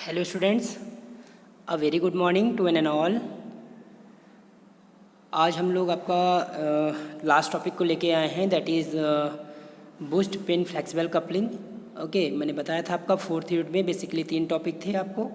Hello students, a very good morning to and all. आज हम लोग आपका लास्ट टॉपिक को लेके आए हैं, that is boost pin flexible coupling. Okay, मैंने बताया था आपका फोर्थ यूनिट में बेसिकली 3 टॉपिक थे आपको।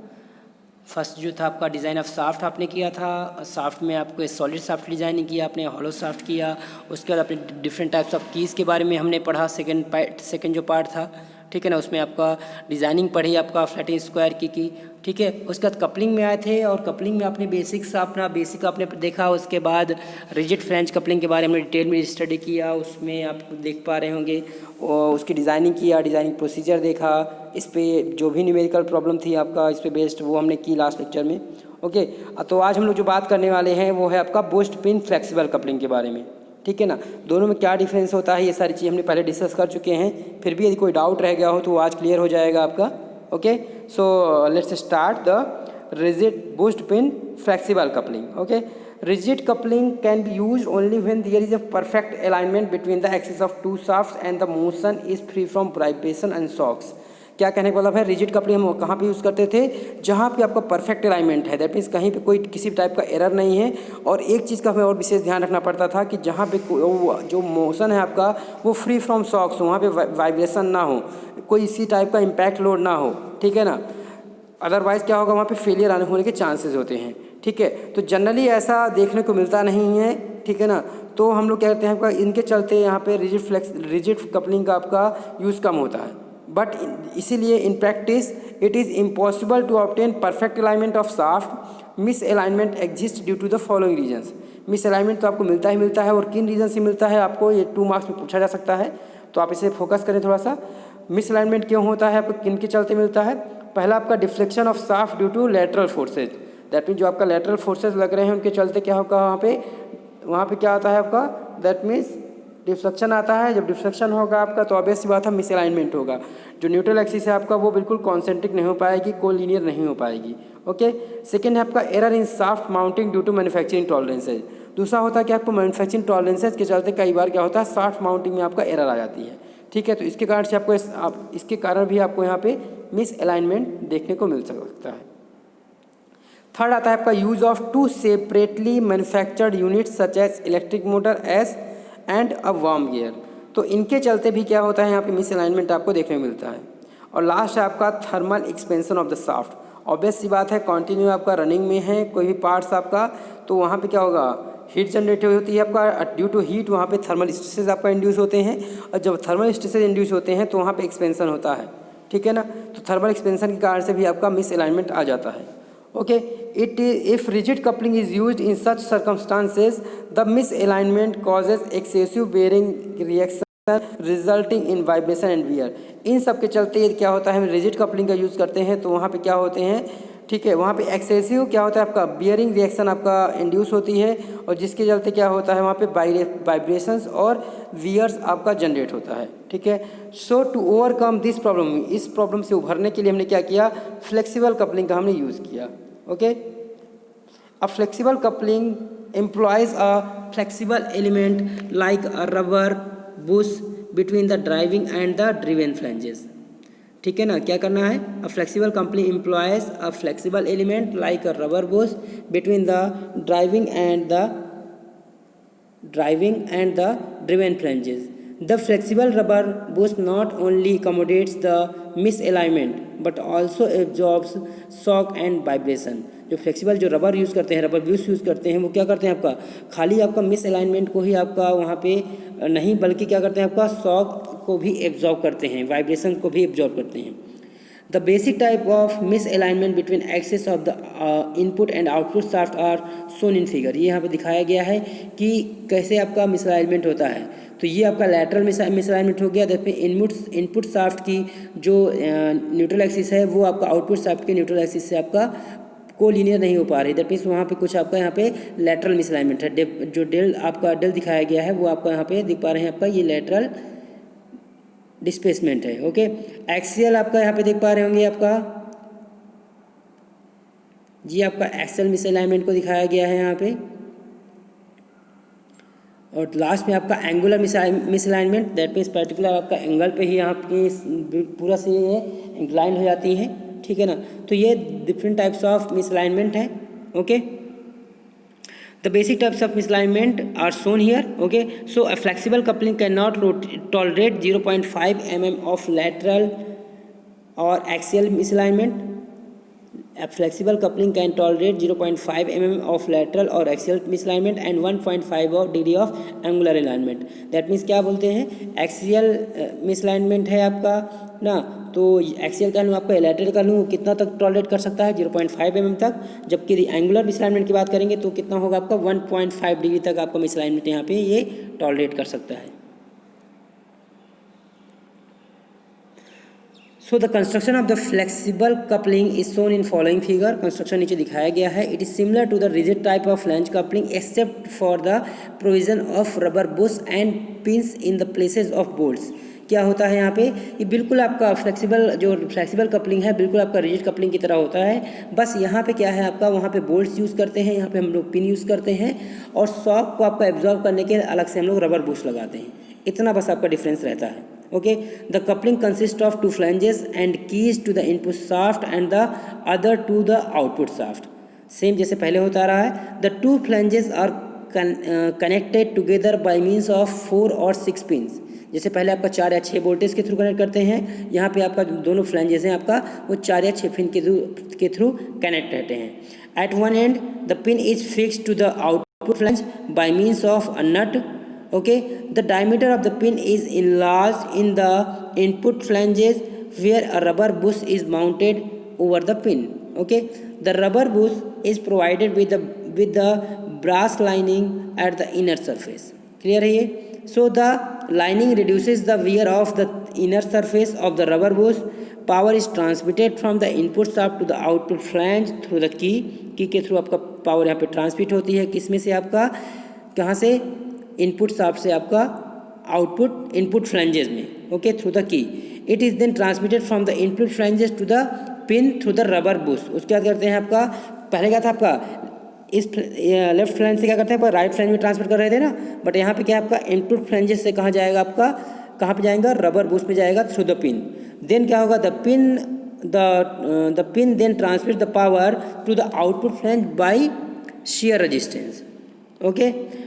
फर्स्ट जो था आपका डिज़ाइन ऑफ साफ्ट आपने किया था। साफ्ट में आपको सॉलिड साफ्ट डिज़ाइन किया, आपने हॉलो साफ्ट किया। उसके बाद आपने डिफरेंट टाइप्स ऑफ कीज़ के बारे में हमने पढ़ा। सेकेंड जो पार्ट था, ठीक है ना, उसमें आपका डिज़ाइनिंग पढ़ी, आपका फ्लैटिंग स्क्वायर की, ठीक है। उसके बाद कपलिंग में आए थे और कपलिंग में आपने बेसिक आपने देखा। उसके बाद रिजिड फ्रेंच कपलिंग के बारे में डिटेल में स्टडी किया, उसमें आप देख पा रहे होंगे। और उसकी डिज़ाइनिंग किया, डिज़ाइनिंग प्रोसीजर देखा, इस पर जो भी न्यूमेरिकल प्रॉब्लम थी आपका इस पर बेस्ड, वो हमने की लास्ट लेक्चर में। ओके, तो आज हम लोग जो बात करने वाले हैं वो है आपका बूस्ट पिन फ्लेक्सिबल कपलिंग के बारे में, ठीक है ना। दोनों में क्या डिफरेंस होता है, ये सारी चीज़ हमने पहले डिस्कस कर चुके हैं। फिर भी यदि कोई डाउट रह गया हो तो वो आज क्लियर हो जाएगा आपका। Okay, so let's start the rigid boost pin flexible coupling. Okay, rigid coupling can be used only when there is a perfect alignment between the axis of two shafts and the motion is free from vibration and shocks। क्या कहने का मतलब है, rigid coupling हम कहाँ पे use करते थे, जहाँ पे आपका परफेक्ट अलाइनमेंट है, दैट मीन्स कहीं पे कोई किसी टाइप का एरर नहीं है। और एक चीज़ का हमें और विशेष ध्यान रखना पड़ता था कि जहाँ पे जो मोशन है आपका वो फ्री फ्रॉम शॉक्स हो, वहाँ पे वाइब्रेशन ना हो, कोई इसी टाइप का इम्पैक्ट लोड ना हो, ठीक है ना। अदरवाइज़ क्या होगा, वहाँ पे फेलियर आने होने के चांसेस होते हैं, ठीक है। तो जनरली ऐसा देखने को मिलता नहीं है, ठीक है ना। तो हम लोग क्या कहते हैं आपका, इनके चलते यहाँ पे रिजिड कपलिंग का आपका यूज़ कम होता है। बट इसीलिए in practice it is impossible to obtain perfect alignment of shaft. Misalignment exist due to the following reasons. Misalignment तो आपको मिलता ही मिलता है, और किन रीजन से मिलता है आपको ये 2 मार्क्स में पूछा जा सकता है, तो आप इसे फोकस करें थोड़ा सा। मिस अलाइनमेंट क्यों होता है, आपको किन के चलते मिलता है। पहला आपका deflection of shaft due to lateral forces, that mean जो आपका लेटरल फोर्सेज लग रहे हैं उनके चलते क्या होगा, वहाँ पे क्या आता है आपका, दैट मीन्स डिफ्लेक्शन आता है। जब डिफ्लेक्शन होगा आपका तो ऑब्वियस सी बात है मिस अलाइनमेंट होगा। जो न्यूट्रल एक्सिस है आपका वो बिल्कुल कॉन्सेंट्रिक नहीं हो पाएगी, कोलिनियर नहीं हो पाएगी। ओके, सेकेंड है आपका error in shaft mounting due to manufacturing tolerances. दूसरा होता है कि आपको मैन्युफैक्चरिंग टॉलरेंसेज के चलते कई बार क्या होता है, शाफ्ट माउंटिंग में आपका एरर आ जाती है, ठीक है। तो इसके कारण से आपको इसके कारण भी आपको यहाँ पे मिस अलाइनमेंट देखने को मिल सकता है। थर्ड आता है आपका use of 2 separately manufactured units such as electric motors and a worm gear. तो इनके चलते भी क्या होता है, यहाँ पे मिस अलाइनमेंट आपको देखने को मिलता है। और लास्ट है आपका thermal expansion of the shaft. Obvious सी बात है, कंटिन्यू आपका रनिंग में है कोई भी पार्ट्स आपका, तो वहाँ पे क्या होगा, हीट जनरेट होती है आपका, ड्यू टू हीट वहाँ पे थर्मल स्ट्रेसेस आपका इंड्यूस होते हैं। और जब थर्मल स्ट्रेसेस इंड्यूस होते हैं तो वहाँ पे एक्सपेंशन होता है, ठीक है ना। तो थर्मल एक्सपेंशन के कारण से भी आपका मिस अलाइनमेंट आ जाता है। Okay, if rigid coupling is used in such circumstances, the misalignment causes excessive bearing reaction resulting in vibration and wear। इन सब के चलते क्या होता है, हम रिजिड कपलिंग का यूज़ करते हैं तो वहाँ पे क्या होते हैं, ठीक है, वहाँ पे एक्सेसिव क्या होता है आपका बियरिंग रिएक्शन आपका इंड्यूस होती है, और जिसके चलते क्या होता है वहाँ पे वाइब्रेशंस और वियर्स आपका जनरेट होता है, ठीक है। सो टू ओवरकम दिस प्रॉब्लम, इस प्रॉब्लम से उभरने के लिए हमने क्या किया, फ्लेक्सिबल कपलिंग का हमने यूज़ किया। Okay, a flexible coupling employs a flexible element like a rubber bush between the driving and the driven flanges। ठीक है ना, क्या करना है, a flexible coupling employs a flexible element like a rubber bush between the driving and the driven flanges। The flexible rubber bush not only accommodates the misalignment but also absorbs shock and vibration। जो flexible जो rubber use करते हैं, rubber ब्यूस use करते हैं, वो क्या करते हैं आपका, खाली आपका मिस अलाइनमेंट को ही आपका वहाँ पे नहीं, बल्कि क्या करते हैं आपका शॉक को भी एब्जॉर्ब करते हैं, वाइब्रेशन को भी एब्जॉर्ब करते हैं। The basic type of misalignment between axis of the input and output shaft are shown in figure। ये यहाँ पे दिखाया गया है कि कैसे आपका मिसअलाइनमेंट होता है। तो ये आपका लैटरल मिसअलाइनमेंट हो गया, दैट मीन इनपुट शाफ्ट की जो न्यूट्रल एक्सिस है वो आपका आउटपुट शाफ्ट के न्यूट्रल एक्सिस से आपका कोलिनियर नहीं हो पा रही, दैट मीन्स वहाँ पे कुछ आपका यहाँ पे लैटरल मिसअलाइनमेंट है। जो डेल दिखाया गया है वो आपका यहाँ पे दिख पा रहे हैं, आपका ये लैटरल डिस्प्लेसमेंट है। ओके, एक्सियल आपका यहाँ पे देख पा रहे होंगे आपका, जी आपका एक्सियल मिसअलाइनमेंट को दिखाया गया है यहाँ पे। और लास्ट में आपका angular misalignment, that means particular आपका एंगल पे ही यहाँ पे पूरा से ये इंक्लाइन हो जाती है, ठीक है ना। तो ये डिफरेंट टाइप्स ऑफ मिसअलाइनमेंट है। Okay, the basic types of misalignment are shown here. Okay, so a flexible coupling cannot tolerate 0.5 mm of lateral or axial misalignment. A flexible coupling can tolerate 0.5 mm of lateral or axial misalignment and 1.5 degree of angular alignment. That means क्या बोलते हैं, axial मिसलाइनमेंट है आपका ना, तो axial का लूँ आपका, लैटरल का लूँ कितना तक टॉलरेट कर सकता है 0.5 mm तक, जबकि एंगुलर मिसलाइनमेंट की बात करेंगे तो कितना होगा आपका 1.5 डिग्री तक आपका मिसलाइनमेंट यहाँ पे ये टॉलरेट कर सकता है। So the construction of the flexible coupling is shown in following figure. Construction नीचे दिखाया गया है। It is similar to the rigid type of flange coupling except for the provision of rubber bush and pins in the places of bolts. क्या होता है यहाँ पे, ये बिल्कुल आपका फ्लेक्सिबल कपलिंग है, बिल्कुल आपका रिजिड कपलिंग की तरह होता है। बस यहाँ पे क्या है आपका, वहाँ पे बोल्ट्स यूज़ करते हैं, यहाँ पे हम लोग पिन यूज़ करते हैं, और शॉक को आपका एब्जॉर्ब करने के अलग से हम लोग रबर बुश लगाते हैं। इतना बस आपका डिफरेंस रहता है। Okay, the coupling consist of 2 flanges and keys to the input shaft and the other to the output shaft. Same जैसे पहले होता रहा है। The 2 flanges are connected together by means of 4 और 6 पिन्स। जैसे पहले आपका 4 या 6 वोल्टेज के थ्रू कनेक्ट करते हैं, यहाँ पे आपका दोनों फ्लैंजेस हैं आपका वो 4 या 6 पिन के थ्रू कनेक्ट रहते हैं। At one end the pin is fixed to the output flange by means of a nut. Okay, the diameter of the pin is enlarged in the input flanges where a rubber bush is mounted over the pin. Okay, the rubber bush is provided with the brass lining at the inner surface. Clear है ये? So the lining reduces the wear of the inner surface of the rubber bush. Power is transmitted from the input shaft to the output flange through the key. की के through आपका power यहाँ पे transmit होती है, किस में से आपका, कहाँ से, इनपुट शाफ्ट से आपका आउटपुट इनपुट फ्लैंजेस में। Okay, through the key. It is then transmitted from the input flanges to the pin through the rubber bush. उसके बाद करते हैं आपका, पहले क्या था आपका, इस लेफ्ट फ्लैंज से क्या करते हैं आपका राइट फ्लैंज में ट्रांसमिट कर रहे थे ना, बट यहाँ पे क्या आपका इनपुट फ्लैंजेस से कहाँ जाएगा आपका, कहाँ पे जाएगा, रबर बुश में जाएगा थ्रू द पिन। देन क्या होगा, the pin then transmit the power to the output flange by shear resistance. Okay,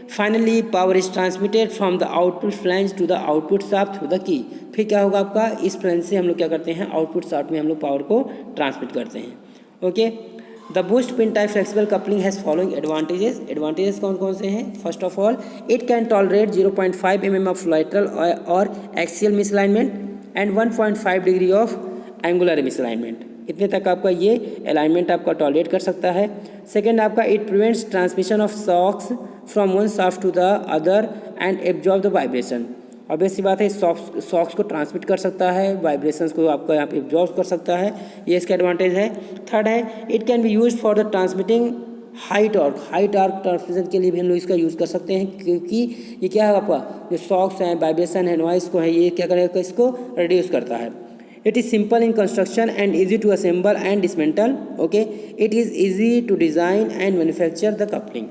finally power is transmitted from the output flange to the output shaft through the key. फिर क्या होगा आपका, इस flange से हम लोग क्या करते हैं, आउटपुट शाफ्ट में हम लोग पावर को ट्रांसमिट करते हैं। Okay, the boost pin type flexible coupling has following advantages. Advantages कौन कौन से हैं? First of all, it can tolerate 0.5 mm of lateral और axial misalignment and 1.5 degree of angular misalignment. इतने तक आपका ये अलाइनमेंट आपका टॉलरेट कर सकता है। सेकेंड आपका, it prevents transmission of shocks from one shaft to the other and absorb the vibration. Obvious सी बात है, शॉक्स को ट्रांसमिट कर सकता है, वाइब्रेशंस को आपका यहाँ पे एब्जॉर्ब कर सकता है, ये इसका एडवांटेज है। थर्ड है, it can be use for the transmitting high torque transmission के लिए भी हम लोग इसका यूज़ कर सकते हैं, क्योंकि ये क्या है आपका, जो शॉक्स हैं, वाइब्रेशन है, नॉइस को है, ये क्या करेगा, इसको रिड्यूस करता है। It is simple in construction and easy to assemble and dismantle. Okay, it is easy to design and manufacture the coupling.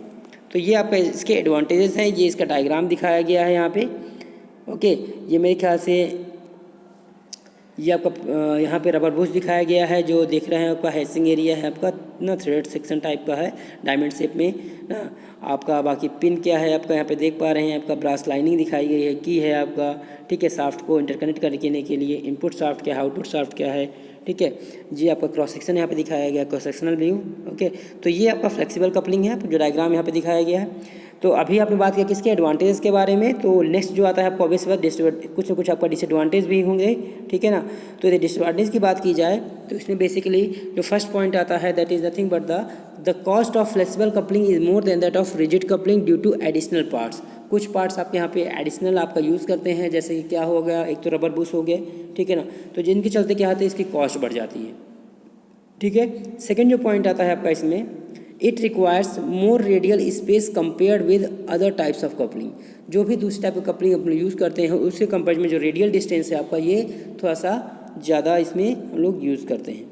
तो ये आपका इसके एडवांटेजेस हैं, ये इसका डायग्राम दिखाया गया है यहाँ पे। ओके, ये मेरे ख्याल से ये आपका यहाँ पे रबर बुश दिखाया गया है, जो देख रहे हैं आपका हैचिंग एरिया है आपका ना, थ्रेड सेक्शन टाइप का है डायमंड शेप में ना आपका। बाकी पिन क्या है आपका यहाँ पे देख पा रहे हैं, आपका ब्रास लाइनिंग दिखाई गई है, की है आपका, ठीक है। शाफ्ट को इंटरकनेक्ट करने के लिए इनपुट शाफ्ट क्या है, आउटपुट शाफ्ट क्या है, ठीक है जी। आपका क्रॉस सेक्शन यहाँ पे दिखाया गया, क्रॉस सेक्शनल व्यू। ओके, तो ये आपका फ्लेक्सिबल कपलिंग है, जो डायग्राम यहाँ पे दिखाया गया है। तो अभी आपने बात किया किसके एडवांटेज के बारे में, तो नेक्स्ट जो आता है आपको ऑब्वियस कुछ ना कुछ आपका डिसएडवांटेज भी होंगे, ठीक है ना। तो यदि डिसएडवांटेज की बात की जाए तो इसमें बेसिकली जो फर्स्ट पॉइंट आता है, that is nothing but the cost of flexible coupling is more than that of rigid coupling due to additional parts. कुछ पार्ट्स आपके यहाँ पे एडिशनल आपका यूज़ करते हैं, जैसे कि क्या हो गया, एक तो रबर बुश हो गए, ठीक है ना, तो जिनके चलते क्या होता है, इसकी कॉस्ट बढ़ जाती है, ठीक है। सेकेंड जो पॉइंट आता है आपका इसमें, it requires more radial space compared with other types of coupling. जो भी दूसरे टाइप का कपलिंग अपने यूज़ करते हैं उसके कंपेयर में जो रेडियल डिस्टेंस है आपका, ये थोड़ा सा ज़्यादा इसमें हम लोग यूज़ करते हैं।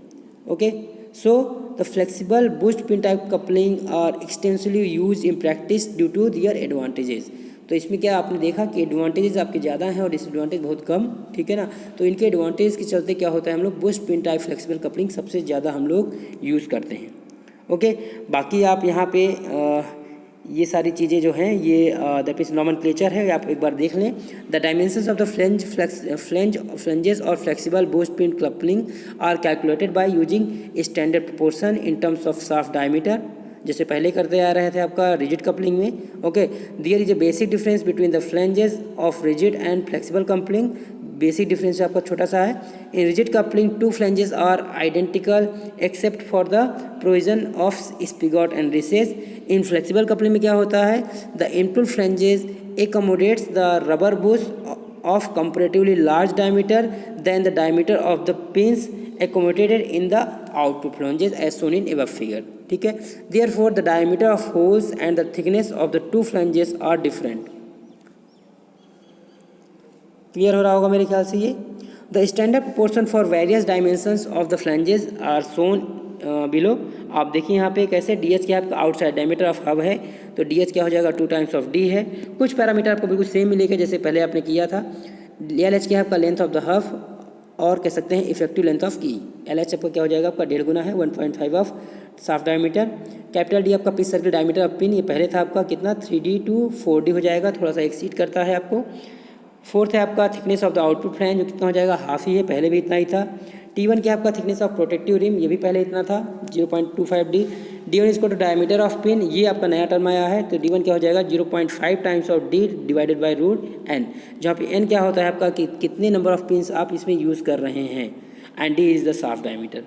Okay, so the flexible bush pin type coupling are extensively use in practice due to their advantages. तो इसमें क्या आपने देखा कि एडवांटेजेस आपके ज़्यादा हैं और डिसएडवांटेज बहुत कम, ठीक है ना। तो इनके एडवांटेज के चलते क्या होता है, हम लोग Bush pin type flexible coupling सबसे ज़्यादा हम लोग यूज़ करते हैं। ओके, बाकी आप यहाँ पे ये सारी चीज़ें जो हैं ये दैट मीन्स नॉमेनक्लेचर है, आप एक बार देख लें। The dimensions of the flanges और flexible bush pin coupling are calculated by using standard proportion in terms of shaft diameter, जैसे पहले करते आ रहे थे आपका रिजिड कपलिंग में। Okay, there is a basic difference between the flanges of rigid and flexible coupling. Basic difference आपका छोटा सा है। In rigid coupling two flanges are identical except for the provision of spigot and recess. In flexible coupling में क्या होता है, the input flanges accommodates the rubber bush of comparatively large diameter than the diameter of the pins accommodated in the output flanges as shown in above figure, ठीक है। therefore the diameter of holes and the thickness of the two flanges are different। Clear हो रहा होगा मेरे ख्याल से ये। The standard proportion for various dimensions of the flanges are shown below. आप देखिए यहाँ पे कैसे डी एच क्या आपका आउटसाइड डायमीटर ऑफ हब है, तो डी एच क्या हो जाएगा 2 टाइम्स ऑफ डी है। कुछ पैरामीटर आपको बिल्कुल सेम मिलेगा जैसे पहले आपने किया था। एल एच क्या है आपका लेंथ ऑफ द हब, और कह सकते हैं इफेक्टिव लेंथ ऑफ की। एल एच आपका क्या हो जाएगा आपका 1.5 गुना है 1.5 of shaft diameter. Capital D आपका pitch circle diameter of pin, ये पहले था आपका कितना 3D to 4D हो जाएगा, थोड़ा सा एक्सीड करता है आपको। फोर्थ है आपका thickness of the output flange, जो कितना हो जाएगा हाफ ही है, पहले भी इतना ही था। T1 क्या आपका थिकनेस ऑफ प्रोटेक्टिव रिम, ये भी पहले इतना था 0.25D। D1 इसको टू डायमीटर ऑफ पिन, ये आपका नया टर्म आया है, तो D1 क्या हो जाएगा 0.5 times of D divided by root N, जहाँ पे N क्या होता है आपका कि कितने नंबर ऑफ पिन्स आप इसमें यूज़ कर रहे हैं, and D is the shaft diameter.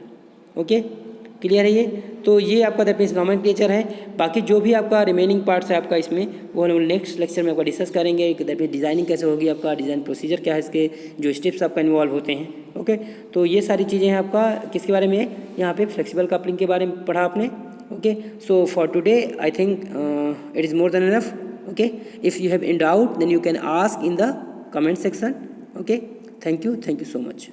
Okay, clear है ये। तो ये आपका दैट मीन्स नॉमेनक्लेचर है। बाकी जो भी आपका रिमेनिंग पार्ट्स है आपका इसमें, वो हम नेक्स्ट लेक्चर में आपका डिस्कस करेंगे कि दैट मीन्स डिज़ाइनिंग कैसे होगी, आपका डिज़ाइन प्रोसीजर क्या है, इसके जो स्टेप्स आपका इन्वॉल्व होते हैं। ओके, तो ये सारी चीज़ें हैं आपका किसके बारे में, यहाँ पे फ्लेक्सिबल कपलिंग के बारे में पढ़ा आपने। Okay, so for today I think it is more than enough. Okay, if you have in doubt then you can ask in the comment section. Okay, thank you so much.